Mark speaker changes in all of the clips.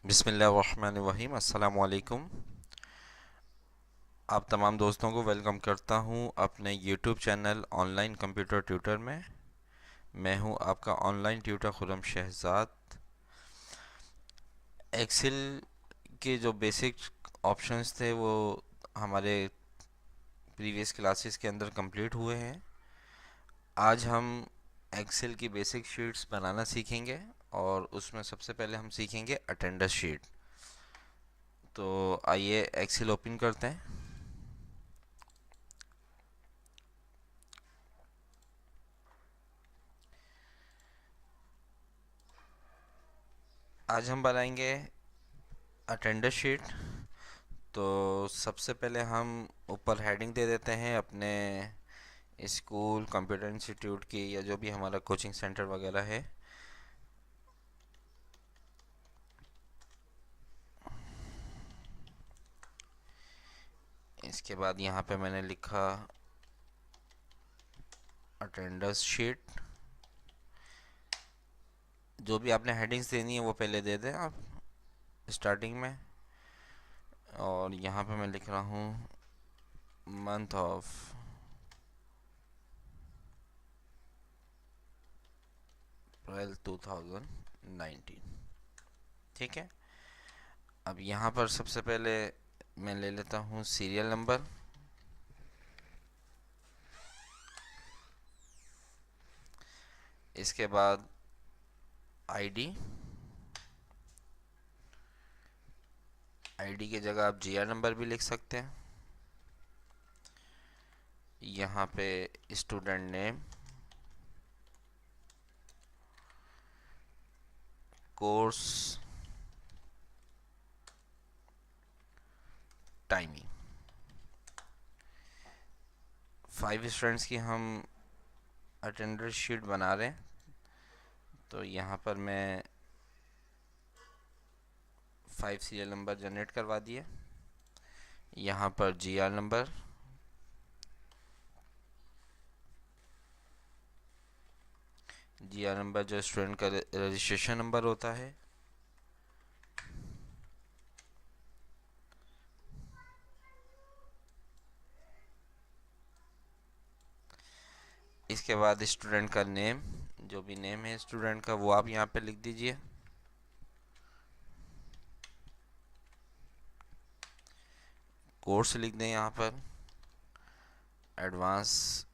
Speaker 1: बिस्मिल्लाहिर्रहमानिर्रहीम। अस्सलाम वालेकुम। आप तमाम दोस्तों को वेलकम करता हूं अपने YouTube channel online computer tutor में। मैं हूं आपका online tutor Khurram Shahzad. Excel के जो बेसिक ऑप्शंस थे वो हमारे प्रीवियस क्लासेस के अंदर कंप्लीट हुए हैं। आज हम एक्सेल की बेसिक शीट्स बनाना सीखेंगे और उसमें सबसे पहले हम सीखेंगे अटेंडर शीट। तो आइए एक्सेल ओपन करते हैं। आज हम बनाएंगे अटेंडर शीट। तो सबसे पहले हम ऊपर हेडिंग दे देते हैं अपने स्कूल, कंप्यूटर इंस्टीट्यूट की, या जो भी हमारा कोचिंग सेंटर वगैरह है। इसके बाद यहाँ पे मैंने लिखा अटेंडर्स शीट। जो भी आपने हेडिंग्स देनी है वो पहले दे दें आप स्टार्टिंग में। और यहाँ पे मैं लिख रहा हूँ मंथ ऑफ अप्रैल 2019। ठीक है। अब यहाँ पर सबसे पहले मैं ले लेता हूँ सीरियल नंबर। इसके बाद आईडी। आईडी की जगह आप जीआर नंबर भी लिख सकते हैं। यहाँ पे student name, course, timing. 5 students की हम अटेंडर शीट बना रहे हैं। तो यहाँ पर मैं 5 सीरियल नंबर जनरेट करवा दिए। यहाँ पर जीआर नंबर, जीआर नंबर जो स्टूडेंट का रजिस्ट्रेशन नंबर होता है। इसके बाद स्टूडेंट का नेम, जो भी नेम है स्टूडेंट का वो आप यहाँ पे लिख दीजिए। कोर्स लिख दें यहाँ पर, एडवांस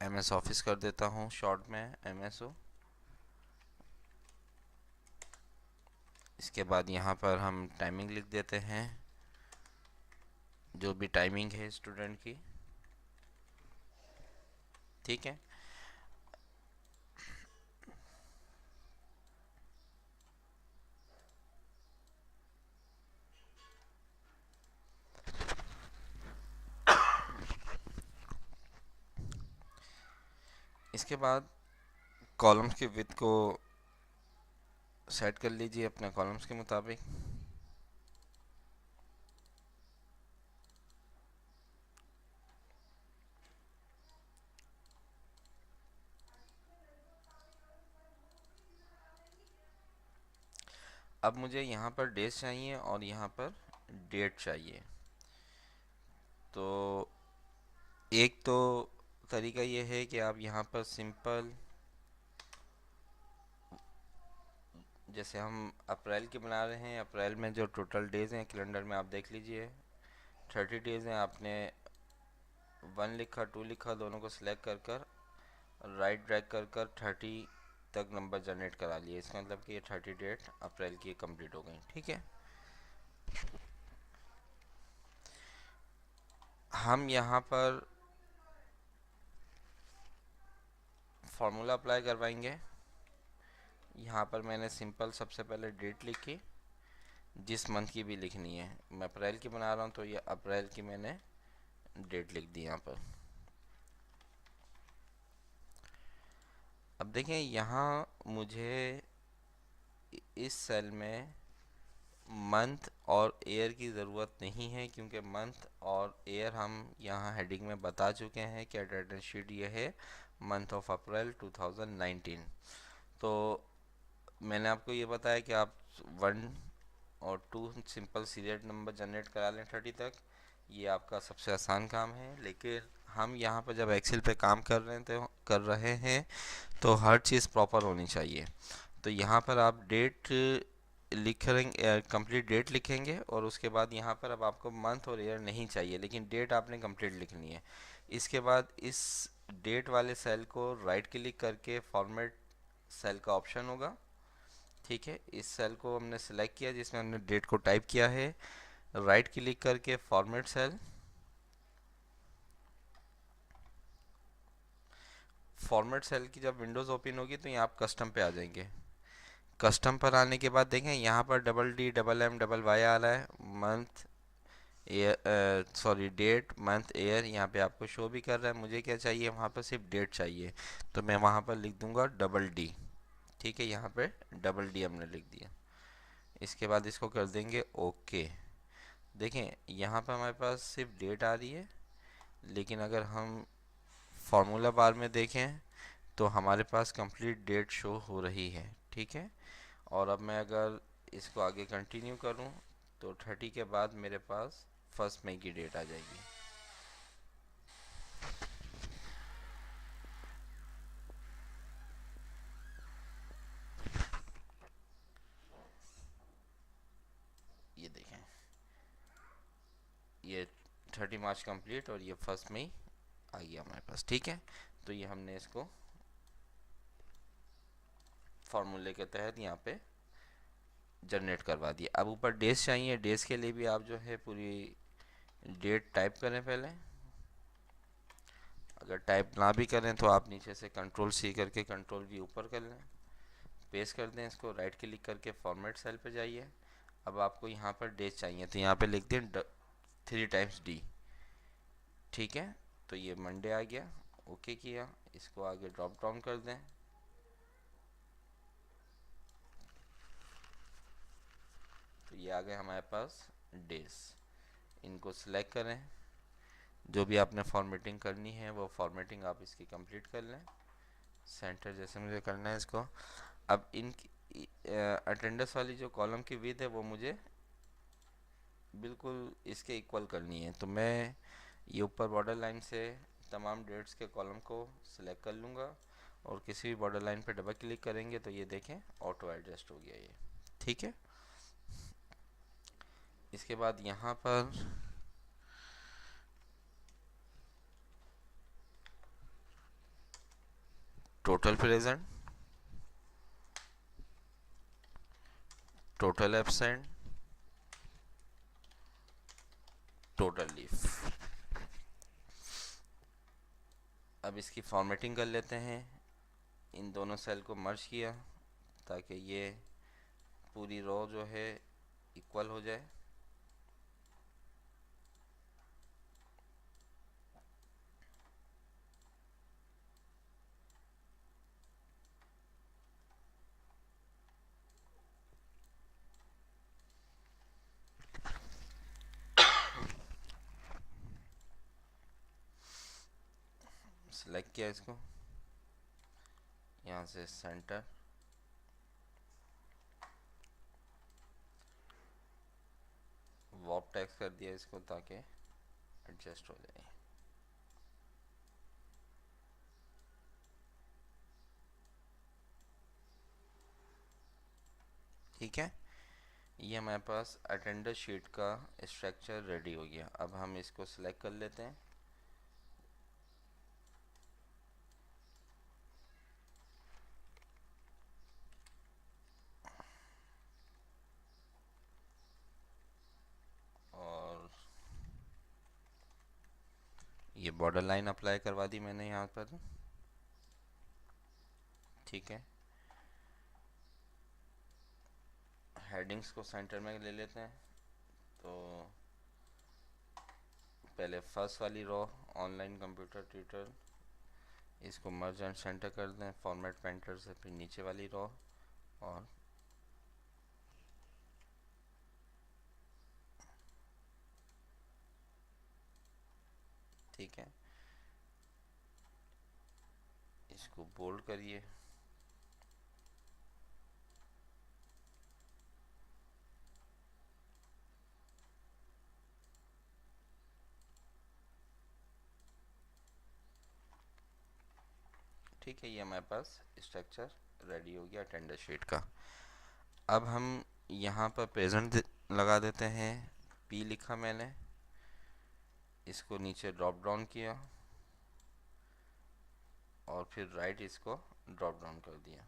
Speaker 1: एमएस ऑफिस कर देता हूँ, शॉर्ट में एमएसओ। इसके बाद यहाँ पर हम टाइमिंग लिख देते हैं, जो भी टाइमिंग है स्टूडेंट की। ठीक है। इसके बाद कॉलम्स की विड्थ को सेट कर लीजिए अपने कॉलम्स के मुताबिक। अब मुझे यहाँ पर डेज चाहिए और यहाँ पर डेट चाहिए। तो एक तो तरीका ये है कि आप यहाँ पर सिंपल, जैसे हम अप्रैल की बना रहे हैं, अप्रैल में जो टोटल डेज हैं कैलेंडर में आप देख लीजिए 30 डेज हैं। आपने 1 लिखा, 2 लिखा, दोनों को सिलेक्ट कर कर राइट ड्रैग कर कर 30 तक नंबर जनरेट करा लिए। इसका मतलब कि ये 30 डेट अप्रैल की कंप्लीट हो गई। ठीक है। हम यहाँ पर फॉर्मूला अप्लाई करवाएंगे। यहाँ पर मैंने सिंपल सबसे पहले डेट लिखी, जिस मंथ की भी लिखनी है। मैं अप्रैल की बना रहा हूँ तो ये अप्रैल की मैंने डेट लिख दी यहाँ पर। अब देखें यहाँ मुझे इस सेल में मंथ और ईयर की ज़रूरत नहीं है, क्योंकि मंथ और ईयर हम यहाँ हेडिंग में बता चुके हैं कि अटेंडेंस शीट ये है मंथ ऑफ अप्रैल 2019। तो मैंने आपको ये बताया कि आप वन और two simple serial number generate करा लें 30 तक। ये आपका सबसे आसान काम है, लेकिन हम यहाँ पर जब एक्सेल पे काम कर रहे हैं तो हर चीज़ प्रॉपर होनी चाहिए। तो यहाँ पर आप डेट लिखेंगे, कंप्लीट डेट लिखेंगे, और उसके बाद यहाँ पर अब आपको मंथ और ईयर नहीं चाहिए, लेकिन डेट आपने कंप्लीट लिखनी है। इसके बाद इस डेट वाले सेल को राइट क्लिक करके फॉर्मेट सेल का ऑप्शन होगा। ठीक है, इस सेल को हमने सेलेक्ट किया जिसमें हमने डेट को टाइप किया है। राइट क्लिक करके फॉर्मेट सेल, फॉर्मेट सेल की जब विंडोज़ ओपन होगी तो यहाँ आप कस्टम पे आ जाएंगे। कस्टम पर आने के बाद देखें यहाँ पर double D double M double Y आ रहा है। Month, year, sorry, date month year यहाँ पे आपको शो भी कर रहा है। मुझे क्या चाहिए, वहाँ पर सिर्फ डेट चाहिए, तो मैं वहाँ पर लिख दूंगा डबल डी। ठीक है, यहाँ पे डबल डी हमने लिख दिया। इसके बाद इसको कर देंगे ओके। देखें यहाँ पर हमारे पास सिर्फ डेट आ रही है, लेकिन अगर हम फार्मूला बार में देखें तो हमारे पास कंप्लीट डेट शो हो रही है। ठीक है, और अब मैं अगर इसको आगे कंटिन्यू करूं तो 30 के बाद मेरे पास 1 मई की डेट आ जाएगी। ये देखें, ये 30 मार्च कंप्लीट और ये 1 मई आ गया हमारे पास। ठीक है, तो ये हमने इसको फार्मूले के तहत यहाँ पे जनरेट करवा दिया। अब ऊपर डेज चाहिए, डेज के लिए भी आप जो है पूरी डेट टाइप करें पहले। अगर टाइप ना भी करें तो आप नीचे से कंट्रोल सी करके कंट्रोल वी ऊपर कर लें, पेस्ट कर दें इसको। राइट क्लिक करके फॉर्मेट सेल पे जाइए। अब आपको यहाँ पर डेज चाहिए तो यहाँ पे लिख दें 3 टाइम्स डी। ठीक है, तो ये मंडे आ गया। ओके किया, इसको आगे ड्रॉप डाउन कर दें। तो ये आ गए हमारे पास डेज। इनको सिलेक्ट करें, जो भी आपने फॉर्मेटिंग करनी है वो फॉर्मेटिंग आप इसकी कंप्लीट कर लें। सेंटर जैसे मुझे करना है इसको। अब इन अटेंडेंस वाली जो कॉलम की विड्थ है वो मुझे बिल्कुल इसके इक्वल करनी है, तो मैं ये ऊपर बॉर्डर लाइन से तमाम डेट्स के कॉलम को सिलेक्ट कर लूँगा, और किसी भी बॉर्डर लाइन पर डबल क्लिक करेंगे तो ये देखें ऑटो एडजस्ट हो गया ये। ठीक है, इसके बाद यहाँ पर total present, total absent, total leave. अब इसकी फॉर्मेटिंग कर लेते हैं। इन दोनों सेल को मर्ज किया ताकि ये पूरी रो जो है इक्वल हो जाए। सेलेक्ट किया इसको, यहाँ से सेंटर, वॉप टैक्स कर दिया इसको ताकि एडजस्ट हो जाए। ठीक है, ये हमारे पास अटेंडर शीट का स्ट्रक्चर रेडी हो गया। अब हम इसको सिलेक्ट कर लेते हैं। और ये बॉर्डर लाइन अप्लाई करवा दी मैंने यहाँ पर। ठीक है, हेडिंग्स को सेंटर में ले लेते हैं। तो पहले फर्स्ट वाली रो ऑनलाइन कंप्यूटर ट्यूटर, इसको मर्ज एंड सेंटर कर दें फॉर्मेट पेंटर से। फिर नीचे वाली रो, और ठीक है, इसको बोल्ड करिए। ठीक है, ये हमारे पास स्ट्रक्चर रेडी हो गया अटेंडर शीट का। अब हम यहाँ पर प्रेजेंट लगा देते हैं। पी लिखा मैंने, इसको नीचे ड्रॉप डाउन किया और फिर राइट इसको ड्रॉप डाउन कर दिया।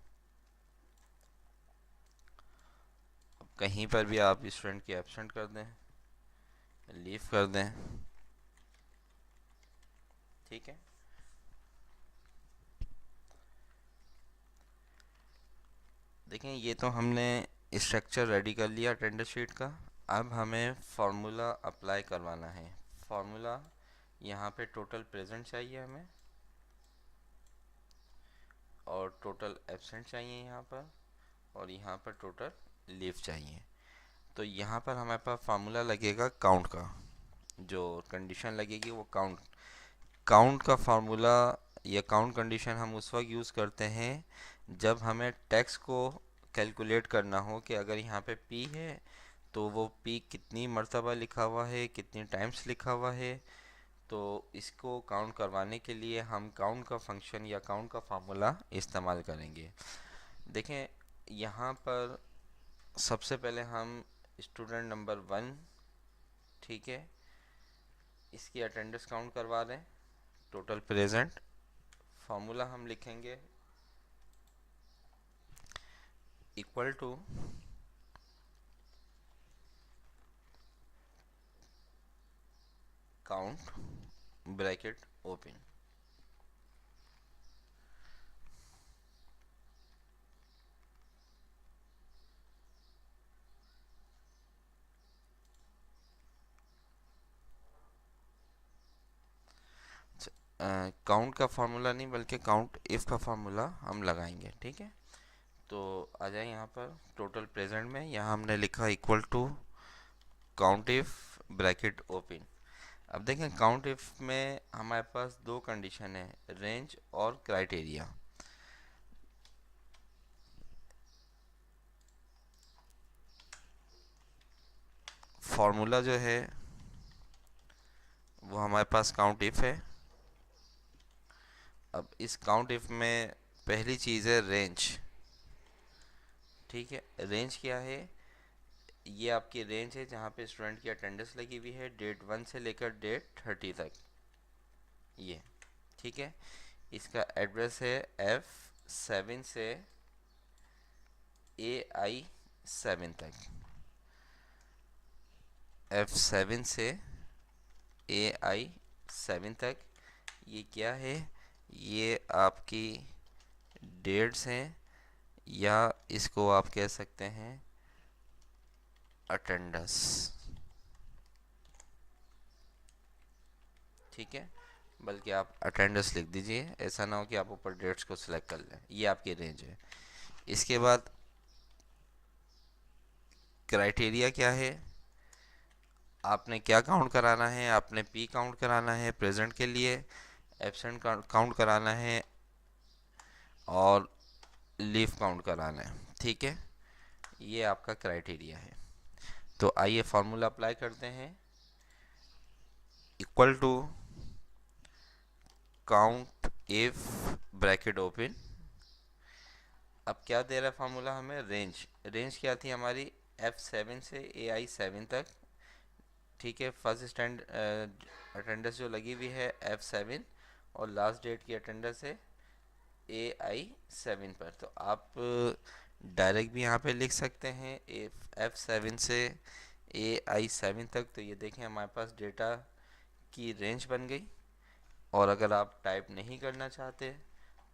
Speaker 1: अब कहीं पर भी आप स्टूडेंट की एब्सेंट कर दें, लीव कर दें, ठीक है। देखें, ये तो हमने स्ट्रक्चर रेडी कर लिया अटेंडर शीट का। अब हमें फार्मूला अप्लाई करवाना है। फार्मूला यहाँ पे टोटल प्रेजेंट चाहिए हमें और टोटल एब्सेंट चाहिए यहाँ पर, और यहाँ पर टोटल लीव चाहिए। तो यहाँ पर हमारे पास फार्मूला लगेगा काउंट का, जो कंडीशन लगेगी वो काउंट काउंट का फार्मूला या काउंट कंडीशन हम उस वक्त यूज़ करते हैं जब हमें टैक्स को कैलकुलेट करना हो कि अगर यहाँ पे पी है तो वो पी कितनी मर्तबा लिखा हुआ है, कितनी टाइम्स लिखा हुआ है। तो इसको काउंट करवाने के लिए हम काउंट का फंक्शन या काउंट का फार्मूला इस्तेमाल करेंगे। देखें, यहाँ पर सबसे पहले हम स्टूडेंट नंबर 1, ठीक है, इसकी अटेंडेंस काउंट करवा रहे हैं, टोटल प्रेजेंट। फार्मूला हम लिखेंगे equal to count bracket open. Count का फार्मूला नहीं बल्कि काउंट इफ़ का फार्मूला हम लगाएंगे, ठीक है। तो आ जाए यहाँ पर टोटल प्रेजेंट में, यहाँ हमने लिखा equal to count if bracket open. अब देखें, काउंट इफ में हमारे पास दो कंडीशन है, रेंज और क्राइटेरिया। फार्मूला जो है वो हमारे पास काउंट इफ है। अब इस काउंट इफ में पहली चीज़ है रेंज, ठीक है। रेंज क्या है? ये आपकी रेंज है जहाँ पे स्टूडेंट की अटेंडेंस लगी हुई है डेट 1 से लेकर डेट 30 तक, ये, ठीक है। इसका एड्रेस है F7 से AI7 तक, F7 से AI7 तक। ये क्या है? ये आपकी डेट्स हैं, या इसको आप कह सकते हैं अटेंडेंस, ठीक है। बल्कि आप अटेंडेंस लिख दीजिए, ऐसा ना हो कि आप ऊपर डेट्स को सिलेक्ट कर लें। ये आपकी रेंज है। इसके बाद क्राइटेरिया क्या है? आपने क्या काउंट कराना है? आपने पी काउंट कराना है प्रेजेंट के लिए, एब्सेंट काउंट कराना है और लीव काउंट कराना है, ठीक है। ये आपका क्राइटेरिया है। तो आइए फार्मूला अप्लाई करते हैं। Equal to count if bracket open. अब क्या दे रहा है फार्मूला हमें? रेंज। रेंज क्या थी हमारी? F7 से AI7 तक, ठीक है। फर्स्ट स्टैंड अटेंडेंस जो लगी हुई है F7 और लास्ट डेट की अटेंडेंस है AI7 पर। तो आप डायरेक्ट भी यहाँ पे लिख सकते हैं F7 से AI7 तक। तो ये देखें, हमारे पास डेटा की रेंज बन गई। और अगर आप टाइप नहीं करना चाहते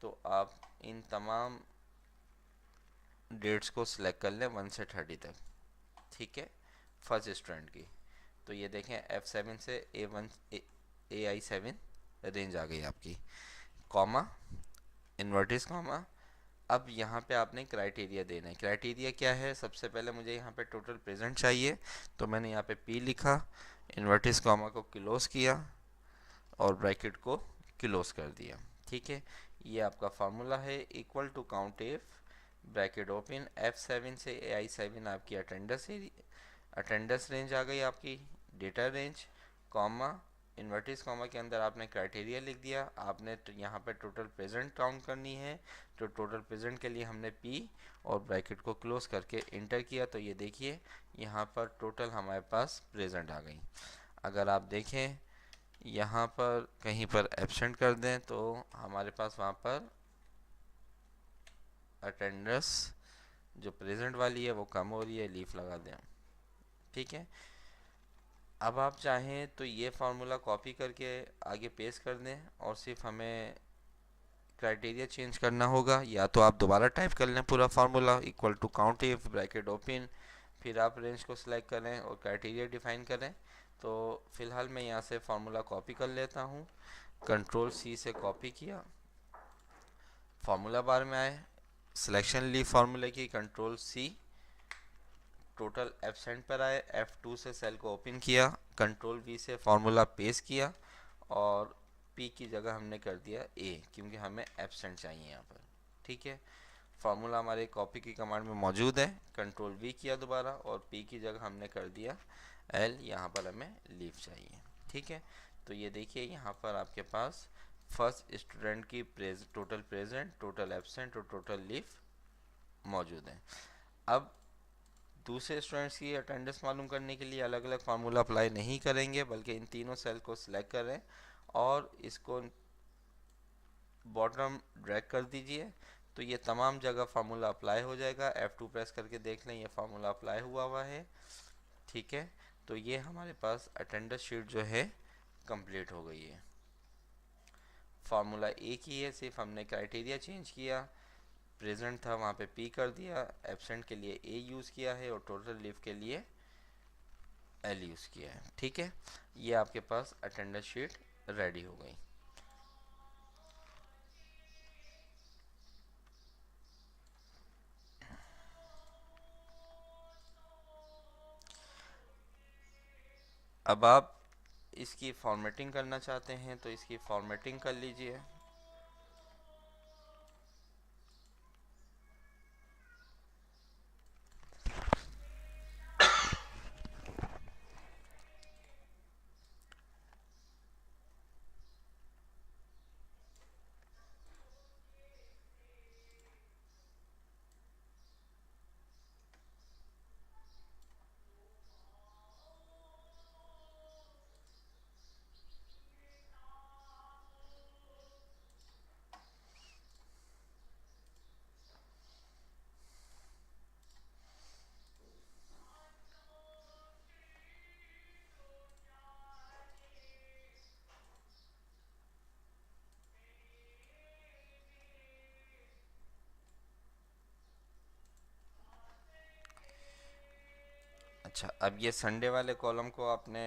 Speaker 1: तो आप इन तमाम डेट्स को सिलेक्ट कर लें 1 से 30 तक, ठीक है, फर्स्ट स्टूडेंट की। तो ये देखें, F7 से AI7 रेंज आ गई आपकी, कॉमा, इन्वर्टिस कॉमा। अब यहाँ पे आपने क्राइटेरिया देना है। क्राइटेरिया क्या है? सबसे पहले मुझे यहाँ पे टोटल प्रेजेंट चाहिए, तो मैंने यहाँ पे P लिखा, इन्वर्टिस कॉमा को क्लोज किया और ब्रैकेट को क्लोज कर दिया, ठीक है। ये आपका फार्मूला है, equal to count if bracket open F7 से AI7 आपकी अटेंडेंस रेंज आ गई, आपकी data range, comma, inverted comma के अंदर आपने क्राइटेरिया लिख दिया, आपने यहाँ पे टोटल प्रेजेंट काउंट करनी है, तो टोटल प्रेजेंट के लिए हमने पी और ब्रैकेट को क्लोज करके इंटर किया, तो ये देखिए यहाँ पर टोटल हमारे पास प्रेजेंट आ गई। अगर आप देखें यहाँ पर कहीं पर एब्सेंट कर दें तो हमारे पास वहाँ पर अटेंडेंस जो प्रेजेंट वाली है वो कम हो रही है, लीफ लगा दें। ठीक है, अब आप चाहें तो ये फार्मूला कॉपी करके आगे पेस्ट कर दें और सिर्फ हमें क्राइटेरिया चेंज करना होगा, या तो आप दोबारा टाइप कर लें पूरा formula equal to count if bracket open, फिर आप रेंज को सिलेक्ट करें और क्राइटेरिया डिफाइन करें। तो फ़िलहाल मैं यहाँ से फार्मूला कॉपी कर लेता हूँ, कंट्रोल सी से कॉपी किया, फार्मूला बार में आए, सिलेक्शन ली फार्मूले की, कंट्रोल सी, टोटल एब्सेंट पर आए, F2 से सेल को ओपन किया, कंट्रोल वी से फार्मूला पेस्ट किया और P की जगह हमने कर दिया A, क्योंकि हमें एब्सेंट चाहिए यहाँ पर। ठीक है, फार्मूला हमारे कॉपी की कमांड में मौजूद है, कंट्रोल वी किया दोबारा और P की जगह हमने कर दिया L, यहाँ पर हमें लीव चाहिए। ठीक है, तो ये देखिए यहाँ पर आपके पास फर्स्ट स्टूडेंट की टोटल प्रेजेंट, टोटल एब्सेंट और टोटल लीव मौजूद है। अब दूसरे स्टूडेंट्स की अटेंडेंस मालूम करने के लिए अलग अलग फार्मूला अप्लाई नहीं करेंगे, बल्कि इन तीनों सेल को सिलेक्ट करें और इसको बॉटम ड्रैग कर दीजिए, तो ये तमाम जगह फार्मूला अप्लाई हो जाएगा। F2 प्रेस करके देख लें, ये फार्मूला अप्लाई हुआ है। ठीक है, तो ये हमारे पास अटेंडेंस शीट जो है कंप्लीट हो गई है। फार्मूला एक ही है, सिर्फ हमने क्राइटेरिया चेंज किया, प्रेजेंट था वहाँ पे P कर दिया, एब्सेंट के लिए A यूज़ किया है और टोटल लीव के लिए L यूज़ किया है। ठीक है, ये आपके पास अटेंडेंस शीट रेडी हो गई। अब आप इसकी फॉर्मेटिंग करना चाहते हैं तो इसकी फॉर्मेटिंग कर लीजिए। अच्छा, अब ये संडे वाले कॉलम को आपने,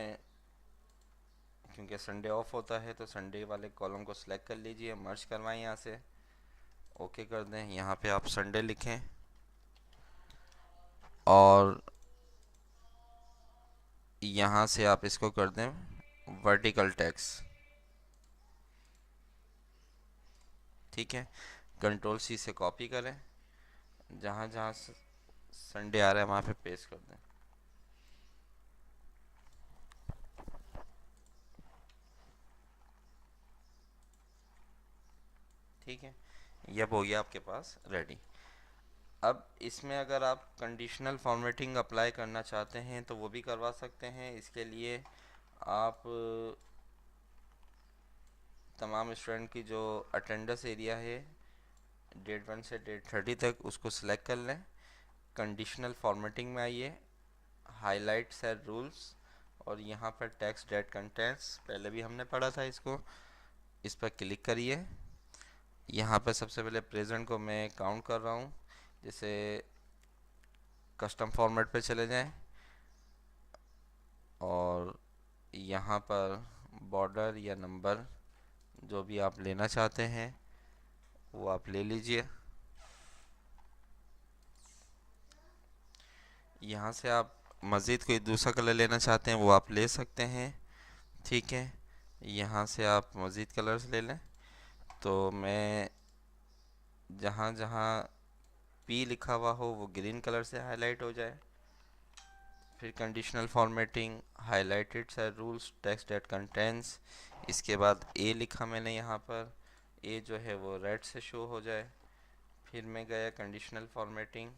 Speaker 1: क्योंकि संडे ऑफ होता है तो संडे वाले कॉलम को सिलेक्ट कर लीजिए, मर्ज करवाएं यहाँ से, ओके कर दें, यहाँ पे आप संडे लिखें और यहाँ से आप इसको कर दें वर्टिकल टेक्स्ट। ठीक है, कंट्रोल सी से कॉपी करें, जहाँ जहाँ संडे आ रहा है वहाँ पे पेस्ट कर दें। ठीक है, ये अब हो गया आपके पास रेडी। अब इसमें अगर आप कंडीशनल फॉर्मेटिंग अप्लाई करना चाहते हैं तो वो भी करवा सकते हैं। इसके लिए आप तमाम स्टूडेंट की जो अटेंडेंस एरिया है डेट 1 से डेट 30 तक उसको सिलेक्ट कर लें, कंडीशनल फॉर्मेटिंग में आइए, हाईलाइट सेट रूल्स और यहाँ पर टेक्स्ट डेट कंटेंट्स, पहले भी हमने पढ़ा था इसको, इस पर क्लिक करिए। यहाँ पर सबसे पहले प्रेजेंट को मैं काउंट कर रहा हूँ, जैसे कस्टम फॉर्मेट पे चले जाएं और यहाँ पर बॉर्डर या नंबर जो भी आप लेना चाहते हैं वो आप ले लीजिए। यहाँ से आप मज़ीद कोई दूसरा कलर लेना चाहते हैं वो आप ले सकते हैं। ठीक है, यहाँ से आप मज़ीद कलर्स ले लें, तो मैं जहाँ जहाँ P लिखा हुआ हो वो ग्रीन कलर से हाईलाइट हो जाए, फिर conditional formatting, highlighted cell rules, text that contains. इसके बाद ए लिखा मैंने यहाँ पर, ए जो है वो रेड से शो हो जाए। फिर मैं गया कंडीशनल फॉर्मेटिंग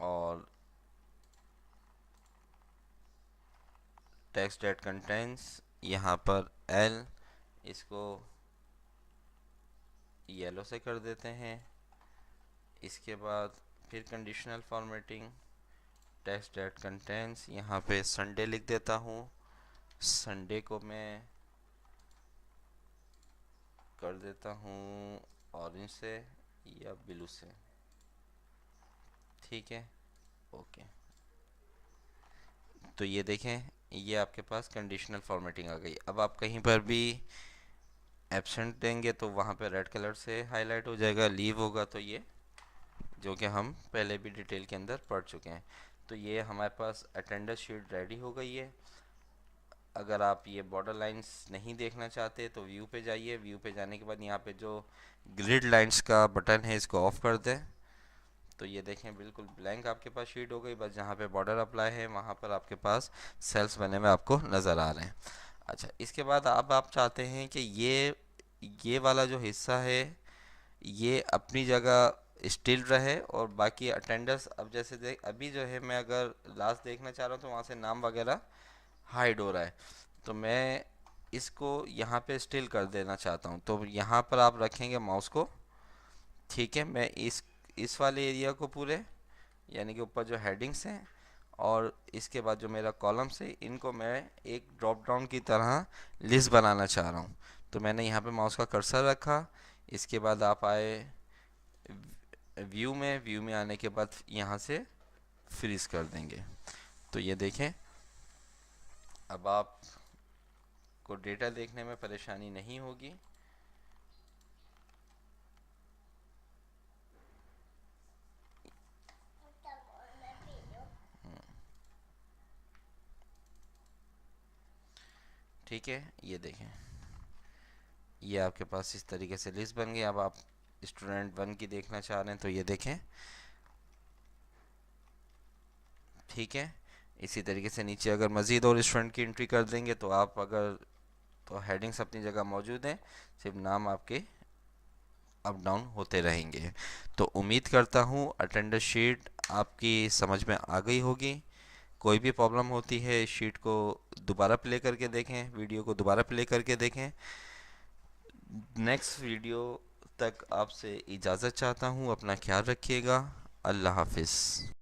Speaker 1: और टेक्स्ट दैट कंटेंट्स, यहाँ पर एल, इसको येलो से कर देते हैं। इसके बाद फिर conditional formatting, text that contents, यहाँ पे संडे लिख देता हूँ। संडे को मैं कर देता हूँ ऑरेंज से या ब्लू से। ठीक है, ओके। तो ये देखें, ये आपके पास कंडीशनल फॉर्मेटिंग आ गई। अब आप कहीं पर भी एब्सेंट देंगे तो वहाँ पे रेड कलर से हाईलाइट हो जाएगा, लीव होगा तो ये, जो कि हम पहले भी डिटेल के अंदर पढ़ चुके हैं। तो ये हमारे पास अटेंडेंस शीट रेडी हो गई है। अगर आप ये बॉर्डर लाइंस नहीं देखना चाहते तो व्यू पे जाइए। व्यू पे जाने के बाद यहाँ पे जो ग्रिड लाइंस का बटन है इसको ऑफ कर दें। तो ये देखें बिल्कुल ब्लैंक आपके पास शीट हो गई। बस जहाँ पे बॉर्डर अप्लाई है वहाँ पर आपके पास सेल्स बने हुए आपको नज़र आ रहे हैं। अच्छा, इसके बाद अब आप चाहते हैं कि ये वाला जो हिस्सा है ये अपनी जगह स्टिल रहे और बाकी अटेंडर्स, अब जैसे देख अभी जो है मैं अगर लास्ट देखना चाह रहा हूँ तो वहाँ से नाम वगैरह हाइड हो रहा है। तो मैं इसको यहाँ पे स्टिल कर देना चाहता हूँ। तो यहाँ पर आप रखेंगे माउस को। ठीक है, मैं इस वाले एरिया को पूरे, यानी कि ऊपर जो हेडिंग्स हैं और इसके बाद जो मेरा कॉलम्स है, इनको मैं एक ड्रॉप डाउन की तरह लिस्ट बनाना चाह रहा हूँ। तो मैंने यहाँ पे माउस का कर्सर रखा। इसके बाद आप आए व्यू में आने के बाद यहाँ से फ्रीज कर देंगे। तो ये देखें, अब आप को डेटा देखने में परेशानी नहीं होगी। ठीक है, ये देखें, ये आपके पास इस तरीके से लिस्ट बन गई। अब आप स्टूडेंट 1 की देखना चाह रहे हैं तो ये देखें। ठीक है, इसी तरीके से नीचे अगर मज़ीद और स्टूडेंट की एंट्री कर देंगे तो आप अगर, तो हेडिंग्स अपनी जगह मौजूद हैं, सिर्फ नाम आपके अप डाउन होते रहेंगे। तो उम्मीद करता हूँ अटेंडेंस शीट आपकी समझ में आ गई होगी। कोई भी प्रॉब्लम होती है शीट को दोबारा प्ले करके देखें, वीडियो को दोबारा प्ले करके देखें। नेक्स्ट वीडियो तक आपसे इजाज़त चाहता हूँ। अपना ख्याल रखिएगा। अल्लाह हाफिज़।